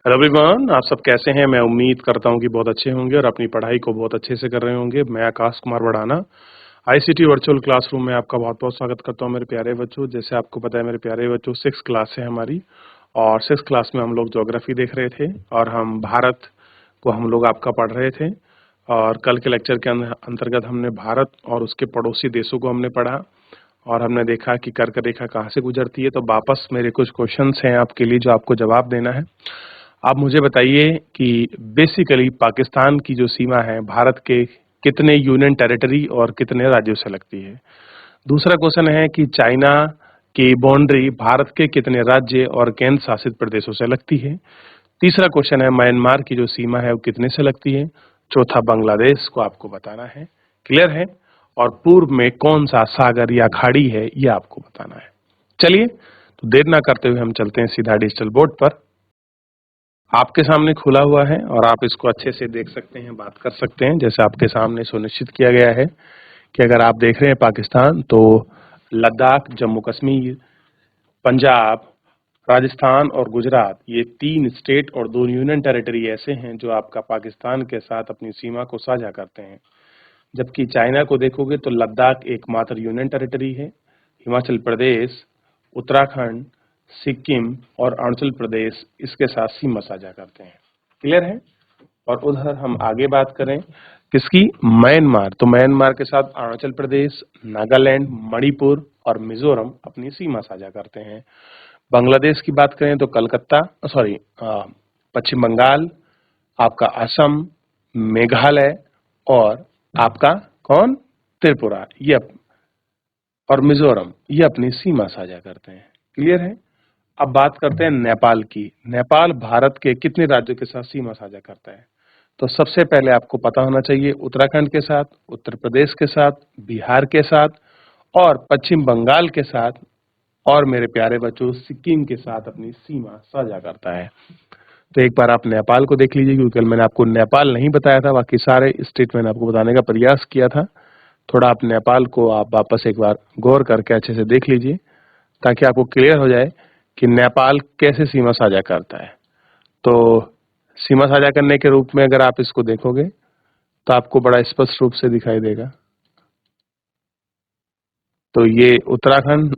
Hello everyone, आप सब कैसे हैं। मैं उम्मीद करता हूं कि बहुत अच्छे होंगे और अपनी पढ़ाई को बहुत अच्छे से कर रहे होंगे। मैं आकाश कुमार बढ़ाना आईसीटी वर्चुअल क्लासरूम में आपका बहुत बहुत स्वागत करता हूं मेरे प्यारे बच्चों। जैसे आपको पता है मेरे प्यारे बच्चों, 6th क्लास है हमारी और 6th क्लास में हम लोग ज्योग्राफी देख रहे थे और हम भारत को हम लोग आपका पढ़ रहे थे। और कल के लेक्चर के अंतर्गत हमने भारत और उसके पड़ोसी देशों को हमने पढ़ा और हमने देखा कि कर्क रेखा कहाँ से गुजरती है। तो वापस मेरे कुछ क्वेश्चंस हैं आपके लिए जो आपको जवाब देना है। आप मुझे बताइए कि बेसिकली पाकिस्तान की जो सीमा है भारत के कितने यूनियन टेरिटरी और कितने राज्यों से लगती है। दूसरा क्वेश्चन है कि चाइना की बाउंड्री भारत के कितने राज्य और केंद्र शासित प्रदेशों से लगती है। तीसरा क्वेश्चन है म्यांमार की जो सीमा है वो कितने से लगती है। चौथा बांग्लादेश को आपको बताना है। क्लियर है। और पूर्व में कौन सा सागर या खाड़ी है ये आपको बताना है। चलिए तो देर ना करते हुए हम चलते हैं सीधा डिजिटल बोर्ड पर। आपके सामने खुला हुआ है और आप इसको अच्छे से देख सकते हैं, बात कर सकते हैं। जैसे आपके सामने सुनिश्चित किया गया है कि अगर आप देख रहे हैं पाकिस्तान तो लद्दाख, जम्मू कश्मीर, पंजाब, राजस्थान और गुजरात ये 3 स्टेट और 2 यूनियन टेरिटरी ऐसे हैं जो आपका पाकिस्तान के साथ अपनी सीमा को साझा करते हैं। जबकि चाइना को देखोगे तो लद्दाख एकमात्र यूनियन टेरिटरी है। हिमाचल प्रदेश, उत्तराखंड, सिक्किम और अरुणाचल प्रदेश इसके साथ सीमा साझा करते हैं। क्लियर है। और उधर हम आगे बात करें किसकी, म्यांमार, तो म्यांमार के साथ अरुणाचल प्रदेश, नागालैंड, मणिपुर और मिजोरम अपनी सीमा साझा करते हैं। बांग्लादेश की बात करें तो कलकत्ता पश्चिम बंगाल, आपका असम, मेघालय और आपका कौन, त्रिपुरा और मिजोरम ये अपनी सीमा साझा करते हैं। क्लियर है। अब बात करते हैं नेपाल की। नेपाल भारत के कितने राज्यों के साथ सीमा साझा करता है। तो सबसे पहले आपको पता होना चाहिए उत्तराखंड के साथ, उत्तर प्रदेश के साथ, बिहार के साथ और पश्चिम बंगाल के साथ और मेरे प्यारे बच्चों सिक्किम के साथ अपनी सीमा साझा करता है। तो एक बार आप नेपाल को देख लीजिए, क्योंकि कल मैंने आपको नेपाल नहीं बताया था, बाकी सारे स्टेट मैंने आपको बताने का प्रयास किया था। थोड़ा आप नेपाल को आप वापस एक बार गौर करके अच्छे से देख लीजिए ताकि आपको क्लियर हो जाए कि नेपाल कैसे सीमा साझा करता है। तो सीमा साझा करने के रूप में अगर आप इसको देखोगे तो आपको बड़ा स्पष्ट रूप से दिखाई देगा। तो ये उत्तराखंड,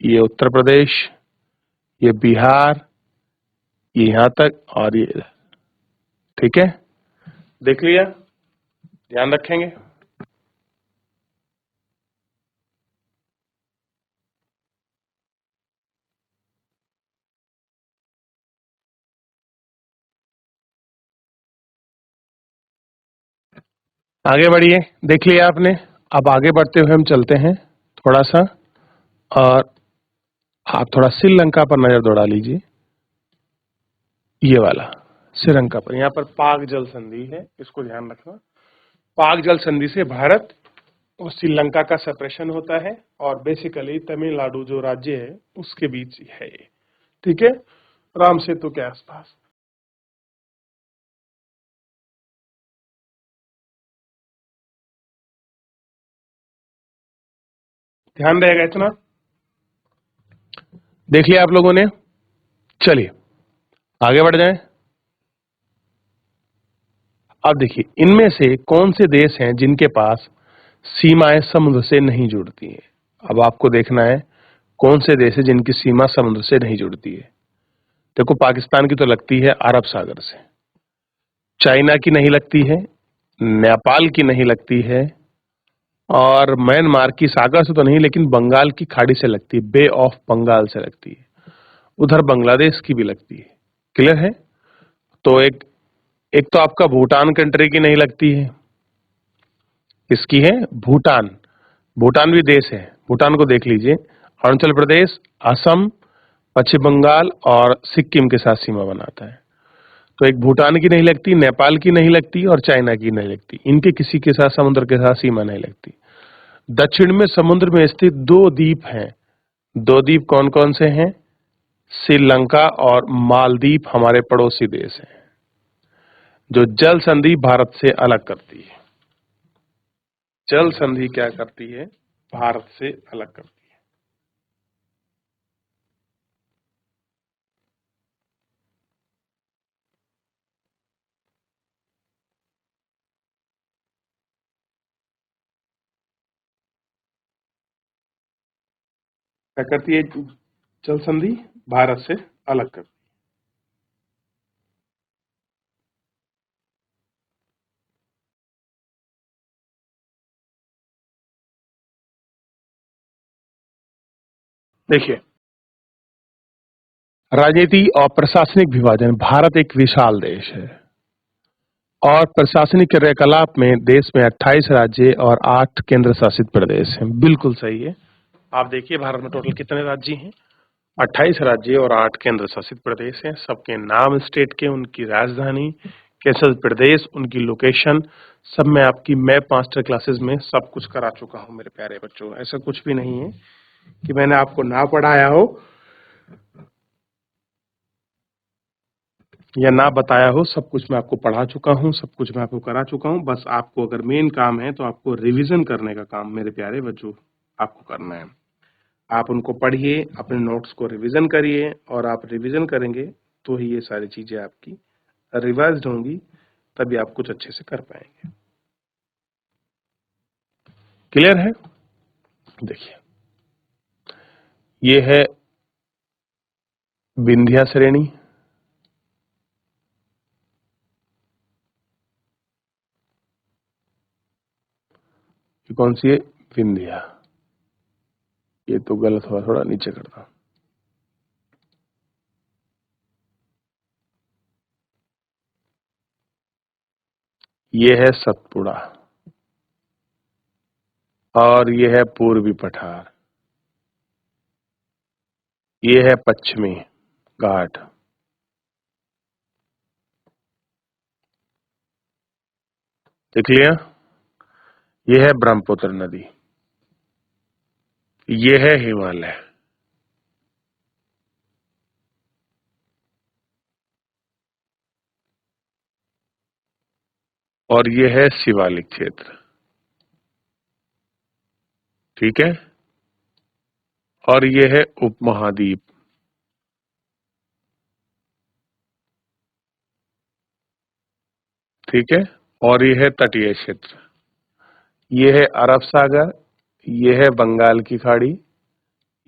ये उत्तर प्रदेश, ये बिहार, ये यहाँ तक और ये, ठीक है, देख लिया, ध्यान रखेंगे। आगे बढ़िए, देख लिया आपने। अब आगे बढ़ते हुए हम चलते हैं थोड़ा सा, और आप थोड़ा श्रीलंका पर नजर दौड़ा लीजिए। ये वाला श्रीलंका पर, यहाँ पर पाक जल संधि है, इसको ध्यान रखना। पाक जल संधि से भारत और श्रीलंका का सेपरेशन होता है और बेसिकली तमिलनाडु जो राज्य है उसके बीच है ये। ठीक है, राम सेतु के आसपास। ध्यान रहेगा इतना, देख लिया आप लोगों ने। चलिए आगे बढ़ जाएं। अब देखिए इनमें से कौन से देश हैं जिनके पास सीमाएं समुद्र से नहीं जुड़ती हैं। अब आपको देखना है कौन से देश है जिनकी सीमा समुद्र से नहीं जुड़ती है। देखो पाकिस्तान की तो लगती है अरब सागर से, चाइना की नहीं लगती है, नेपाल की नहीं लगती है और म्यांमार की सागर से तो नहीं लेकिन बंगाल की खाड़ी से लगती है, बे ऑफ बंगाल से लगती है। उधर बांग्लादेश की भी लगती है। क्लियर है। तो एक एक तो आपका भूटान कंट्री की नहीं लगती है। किसकी है, भूटान। भूटान भी देश है, भूटान को देख लीजिए। अरुणाचल प्रदेश, असम, पश्चिम बंगाल और सिक्किम के साथ सीमा बनाता है। तो एक भूटान की नहीं लगती, नेपाल की नहीं लगती और चाइना की नहीं लगती। इनके किसी के साथ समुद्र के साथ सीमा नहीं लगती। दक्षिण में समुद्र में स्थित 2 द्वीप हैं। 2 द्वीप कौन कौन से हैं, श्रीलंका और मालदीव हमारे पड़ोसी देश हैं जो जल संधि भारत से अलग करती है। जल संधि क्या करती है, भारत से अलग करती है। क्या करती है? जल संधि भारत से अलग करती है। देखिए, राजनीति और प्रशासनिक विभाजन। भारत एक विशाल देश है और प्रशासनिक क्रियाकलाप में देश में 28 राज्य और 8 केंद्र शासित प्रदेश हैं। बिल्कुल सही है। आप देखिए भारत में टोटल कितने राज्य हैं? 28 राज्य और 8 केंद्र शासित प्रदेश हैं। सबके नाम स्टेट के, उनकी राजधानी, कैसे प्रदेश, उनकी लोकेशन, सब मैं आपकी मैप मास्टर क्लासेस में सब कुछ करा चुका हूं मेरे प्यारे बच्चों। ऐसा कुछ भी नहीं है कि मैंने आपको ना पढ़ाया हो या ना बताया हो। सब कुछ मैं आपको पढ़ा चुका हूं, सब कुछ मैं आपको करा चुका हूं। बस आपको अगर मेन काम है तो आपको रिवीजन करने का काम मेरे प्यारे बच्चों आपको करना है। आप उनको पढ़िए, अपने नोट्स को रिवीजन करिए और आप रिवीजन करेंगे तो ही ये सारी चीजें आपकी रिवाइज्ड होंगी, तभी आप कुछ अच्छे से कर पाएंगे। क्लियर है? देखिए, ये है विंध्या श्रेणी, ये कौन सी है? विंध्या। ये तो गलत हुआ, थोड़ा नीचे करता हूं। ये है सतपुड़ा और ये है पूर्वी पठार, ये है पश्चिमी घाट, देख लिया? ये है ब्रह्मपुत्र नदी, ये है हिमालय और ये है शिवालिक क्षेत्र। ठीक है? और ये है उपमहाद्वीप। ठीक है? और ये है तटीय क्षेत्र। ये है अरब सागर, ये है बंगाल की खाड़ी,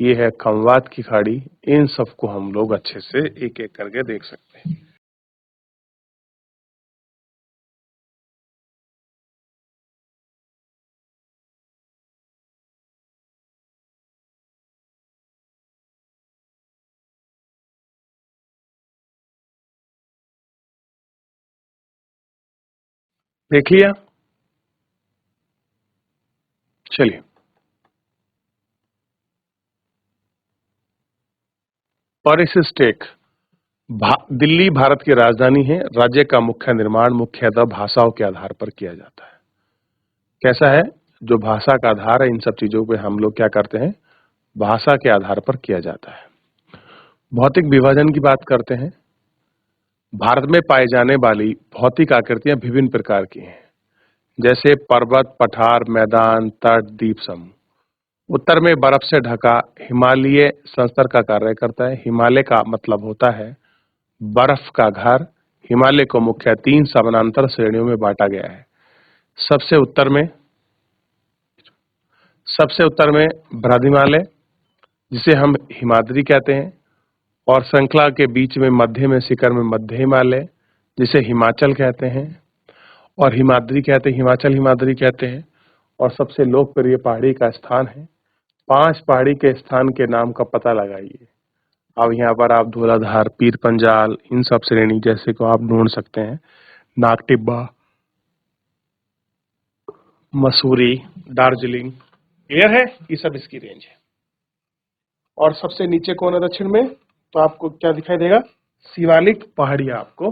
ये है खंवात की खाड़ी। इन सबको हम लोग अच्छे से एक एक करके देख सकते हैं। देख लिया? चलिए, परिशिष्टक। दिल्ली भारत की राजधानी है। राज्य का मुख्य निर्माण मुख्यतः भाषाओं के आधार पर किया जाता है। कैसा है? जो भाषा का आधार है, इन सब चीजों पे हम लोग क्या करते हैं? भाषा के आधार पर किया जाता है। भौतिक विभाजन की बात करते हैं। भारत में पाई जाने वाली भौतिक आकृतियां विभिन्न प्रकार की हैं, जैसे पर्वत, पठार, मैदान, तट, द्वीप समूह। उत्तर में बर्फ से ढका हिमालय संस्तर का कार्य करता है। हिमालय का मतलब होता है बर्फ का घर। हिमालय को मुख्य 3 समानांतर श्रेणियों में बांटा गया है। सबसे उत्तर में सबसे उत्तर में बृहद हिमालय, जिसे हम हिमाद्री कहते हैं, और श्रृंखला के बीच में मध्य में शिखर में मध्य हिमालय, जिसे हिमाचल कहते हैं और हिमाद्री कहते हैं, हिमाचल हिमाद्री कहते हैं। और सबसे लोकप्रिय पहाड़ी का स्थान है। 5 पहाड़ी के स्थान के नाम का पता लगाइए। अब यहाँ पर आप धौलाधार, पीर पंजाल, इन सब श्रेणी जैसे को आप ढूंढ सकते हैं। नागटिब्बा, मसूरी, दार्जिलिंग। क्लियर है? ये सब इसकी रेंज है। और सबसे नीचे कौन है दक्षिण में? तो आपको क्या दिखाई देगा? शिवालिक पहाड़ियां आपको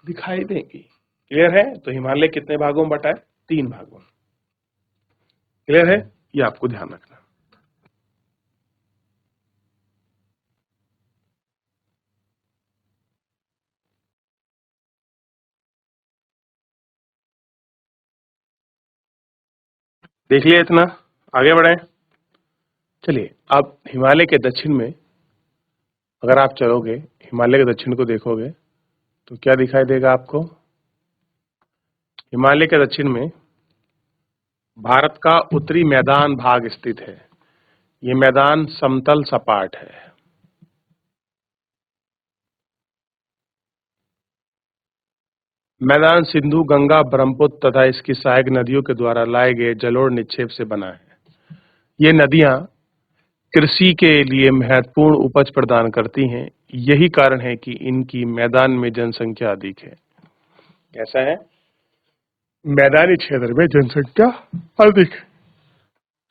दिखाई देंगी। क्लियर है? तो हिमालय कितने भागों में बटा है? 3 भागों में। क्लियर है? ये आपको ध्यान रखना। देख लिया इतना? आगे बढ़े? चलिए, अब हिमालय के दक्षिण में अगर आप चलोगे, हिमालय के दक्षिण को देखोगे तो क्या दिखाई देगा आपको? हिमालय के दक्षिण में भारत का उत्तरी मैदान भाग स्थित है। ये मैदान समतल सपाट है। मैदान सिंधु, गंगा, ब्रह्मपुत्र तथा इसकी सहायक नदियों के द्वारा लाए गए जलोढ़ निक्षेप से बना है। ये नदियां कृषि के लिए महत्वपूर्ण उपज प्रदान करती हैं। यही कारण है कि इनकी मैदान में जनसंख्या अधिक है। कैसा है? मैदानी क्षेत्र में जनसंख्या अधिक।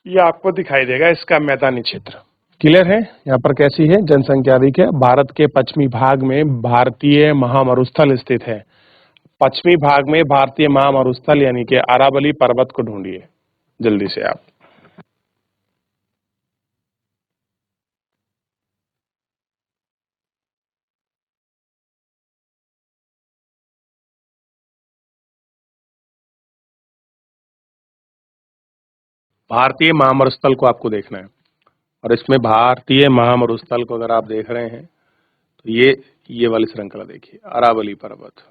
ये आपको दिखाई देगा इसका मैदानी क्षेत्र। क्लियर है? यहाँ पर कैसी है? जनसंख्या अधिक है। भारत के पश्चिमी भाग में भारतीय महामरुस्थल स्थित है। पश्चिमी भाग में भारतीय महामरुस्थल यानी कि अरावली पर्वत को ढूंढिए जल्दी से आप। भारतीय महामरुस्थल को आपको देखना है और इसमें भारतीय महामरुस्थल को अगर आप देख रहे हैं तो ये वाली श्रृंखला देखिए, अरावली पर्वत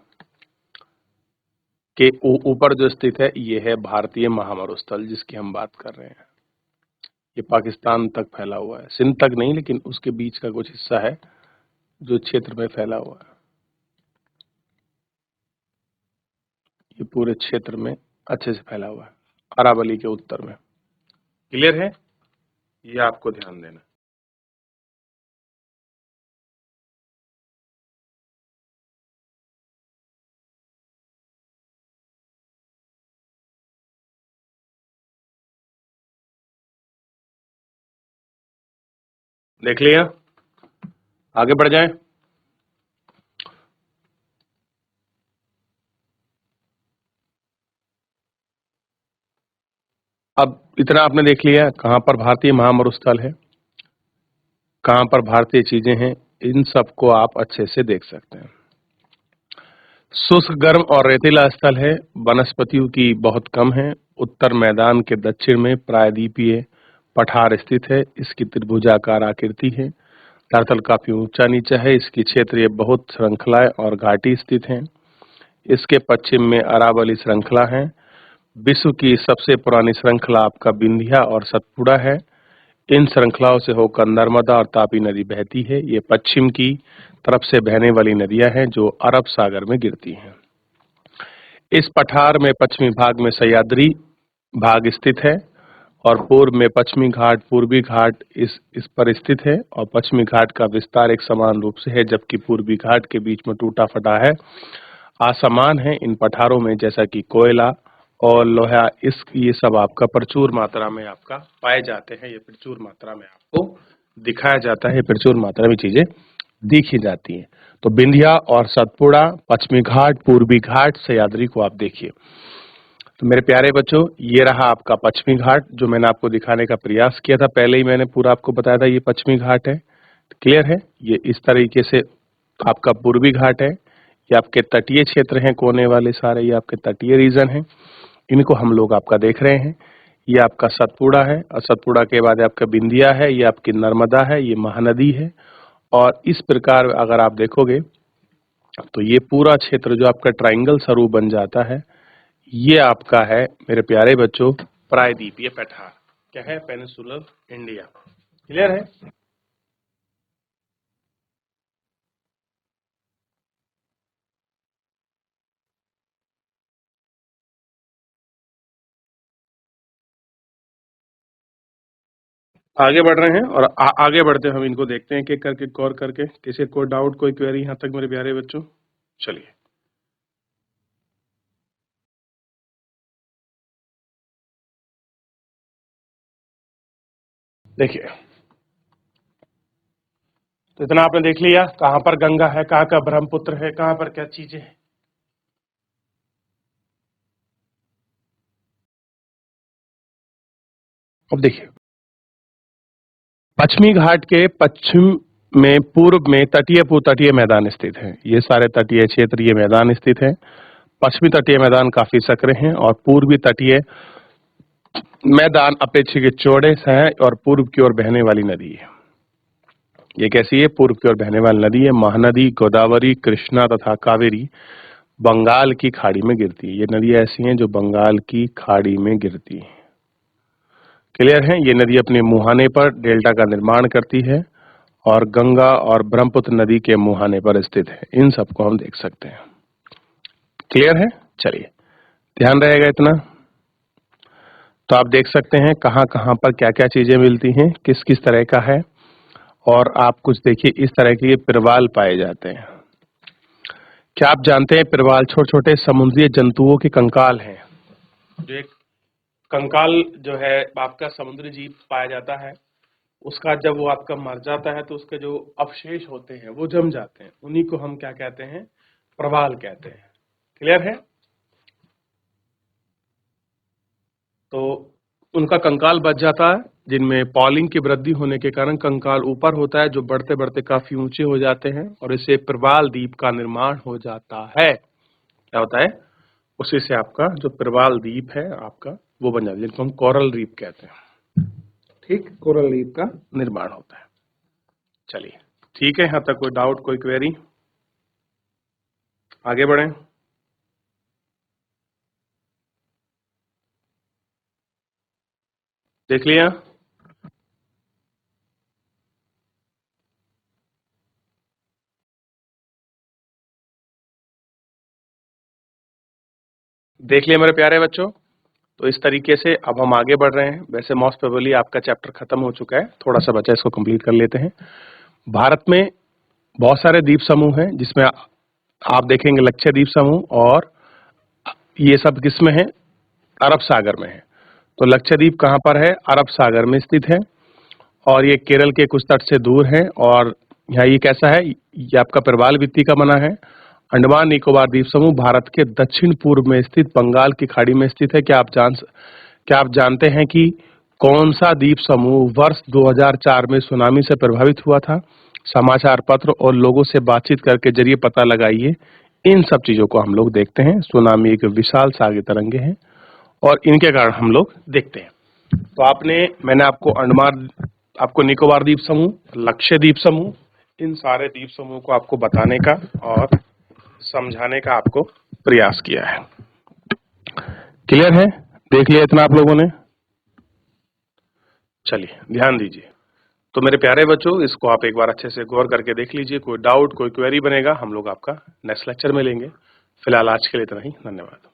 के ऊपर जो स्थित है ये है भारतीय महामरुस्थल जिसकी हम बात कर रहे हैं। ये पाकिस्तान तक फैला हुआ है, सिंध तक नहीं लेकिन उसके बीच का कुछ हिस्सा है जो क्षेत्र में फैला हुआ है। ये पूरे क्षेत्र में अच्छे से फैला हुआ है, अरावली के उत्तर में। क्लियर है? ये आपको ध्यान देना। देख लिया? आगे बढ़ जाएं। अब इतना आपने देख लिया कहां पर भारतीय महामरुस्थल है, कहां पर भारतीय चीजें हैं, इन सबको आप अच्छे से देख सकते हैं। शुष्क, गर्म और रेतीला स्थल है। वनस्पतियों की बहुत कम है। उत्तर मैदान के दक्षिण में प्रायद्वीपीय पठार स्थित है। इसकी त्रिभुजाकार आकृति है। धरातल काफी ऊंचा नीचा है। इसकी क्षेत्रीय बहुत श्रृंखलाएं और घाटी स्थित हैं। इसके पश्चिम में अरावली श्रृंखला है। विश्व की सबसे पुरानी श्रृंखला आपका विंध्या और सतपुड़ा है। इन श्रृंखलाओं से होकर नर्मदा और तापी नदी बहती है। ये पश्चिम की तरफ से बहने वाली नदियां हैं जो अरब सागर में गिरती हैं। इस पठार में पश्चिमी भाग में सह्याद्री भाग स्थित है और पूर्व में पश्चिमी घाट, पूर्वी घाट इस पर स्थित है और पश्चिमी घाट का विस्तार एक समान रूप से है जबकि पूर्वी घाट के बीच में टूटा फटा है। असमान है इन पठारों में जैसा कि कोयला और लोहा ये सब आपका प्रचुर मात्रा में आपका पाए जाते हैं। ये प्रचुर मात्रा में आपको दिखाया जाता है। प्रचुर मात्रा में चीजें दिखी जाती हैं। तो विंध्या और सतपुड़ा, पश्चिमी घाट, पूर्वी घाट, सह्याद्री को आप देखिए। तो मेरे प्यारे बच्चों, ये रहा आपका पश्चिमी घाट जो मैंने आपको दिखाने का प्रयास किया था। पहले ही मैंने पूरा आपको बताया था ये पश्चिमी घाट है। क्लियर है? ये इस तरीके से आपका पूर्वी घाट है। ये आपके तटीय क्षेत्र हैं, कोने वाले सारे ये आपके तटीय रीजन हैं। इनको हम लोग आपका देख रहे हैं। ये आपका सतपुड़ा है और सतपुड़ा के बाद आपका विंध्या है। ये आपकी नर्मदा है, ये महानदी है। और इस प्रकार अगर आप देखोगे तो ये पूरा क्षेत्र जो आपका ट्राइंगल स्वरूप बन जाता है ये आपका है मेरे प्यारे बच्चों प्रायद्वीपीय पठार। क्या है? Peninsular India. क्लियर है? आगे बढ़ रहे हैं और आगे बढ़ते हम इनको देखते हैं कि करके गौर करके किसी कोई डाउट, कोई क्वेरी यहाँ तक मेरे प्यारे बच्चों? चलिए देखिए। तो इतना आपने देख लिया कहां पर गंगा है, कहां का ब्रह्मपुत्र है, कहां पर क्या चीजें हैं। अब देखिए, पश्चिमी घाट के पश्चिम में पूर्व में तटीय भूतटीय मैदान स्थित है। ये सारे तटीय क्षेत्र ये मैदान स्थित है। पश्चिमी तटीय मैदान काफी सक्रिय हैं और पूर्वी तटीय मैदान अपेक्षाकृत चौड़े हैं और पूर्व की ओर बहने वाली नदी है। ये कैसी है? पूर्व की ओर बहने वाली नदी है। महानदी, गोदावरी, कृष्णा तथा कावेरी बंगाल की खाड़ी में गिरती है। ये नदियां ऐसी हैं जो बंगाल की खाड़ी में गिरती हैं। क्लियर है? ये नदी अपने मुहाने पर डेल्टा का निर्माण करती है और गंगा और ब्रह्मपुत्र नदी के मुहाने पर स्थित है। इन सबको हम देख सकते हैं। क्लियर है? चलिए, ध्यान रहेगा इतना। तो आप देख सकते हैं कहाँ कहाँ पर क्या क्या चीजें मिलती हैं, किस किस तरह का है। और आप कुछ देखिए, इस तरह के प्रवाल पाए जाते हैं। क्या आप जानते हैं प्रवाल छोटे छोटे समुद्री जंतुओं के कंकाल हैं? जो एक कंकाल जो है आपका समुद्री जीव पाया जाता है, उसका जब वो आपका मर जाता है तो उसके जो अवशेष होते हैं वो जम जाते हैं, उन्हीं को हम क्या कहते हैं? प्रवाल कहते हैं। क्लियर है? तो उनका कंकाल बच जाता है, जिनमें पॉलिंग की वृद्धि होने के कारण कंकाल ऊपर होता है, जो बढ़ते बढ़ते काफी ऊंचे हो जाते हैं और इससे प्रवाल द्वीप का निर्माण हो जाता है। क्या होता है? उसी से आपका जो प्रवाल द्वीप है आपका वो बन जाता है, जिनको हम कोरल रीफ कहते हैं। ठीक, कोरल रीफ का निर्माण होता है। चलिए, ठीक है, यहाँ तक कोई डाउट, कोई क्वेरी? आगे बढ़ें। देख लिया? देख लिया मेरे प्यारे बच्चों? तो इस तरीके से अब हम आगे बढ़ रहे हैं। वैसे मोस्ट प्रोबेबली आपका चैप्टर खत्म हो चुका है, थोड़ा सा बचा, इसको कंप्लीट कर लेते हैं। भारत में बहुत सारे द्वीप समूह हैं, जिसमें आप देखेंगे लक्षद्वीप समूह, और ये सब किसमें है? अरब सागर में है। तो लक्षद्वीप कहाँ पर है? अरब सागर में स्थित है, और ये केरल के कुछ तट से दूर है। और यहाँ ये कैसा है? ये आपका प्रवाल भित्ति का बना है। अंडमान निकोबार द्वीप समूह भारत के दक्षिण पूर्व में स्थित बंगाल की खाड़ी में स्थित है। क्या आप जानते हैं कि कौन सा द्वीप समूह वर्ष 2004 में सुनामी से प्रभावित हुआ था? समाचार पत्र और लोगों से बातचीत करके जरिए पता लगाइए। इन सब चीजों को हम लोग देखते हैं। सुनामी एक विशाल सागरीय तरंगे हैं और इनके कारण हम लोग देखते हैं। तो मैंने आपको निकोबार द्वीप समूह, लक्षद्वीप समूह, इन सारे द्वीप समूह को आपको बताने का और समझाने का आपको प्रयास किया है। क्लियर है? देख लिया इतना आप लोगों ने? चलिए, ध्यान दीजिए। तो मेरे प्यारे बच्चों, इसको आप एक बार अच्छे से गौर करके देख लीजिए। कोई डाउट, कोई क्वेरी बनेगा, हम लोग आपका नेक्स्ट लेक्चर में लेंगे। फिलहाल आज के लिए इतना ही। धन्यवाद।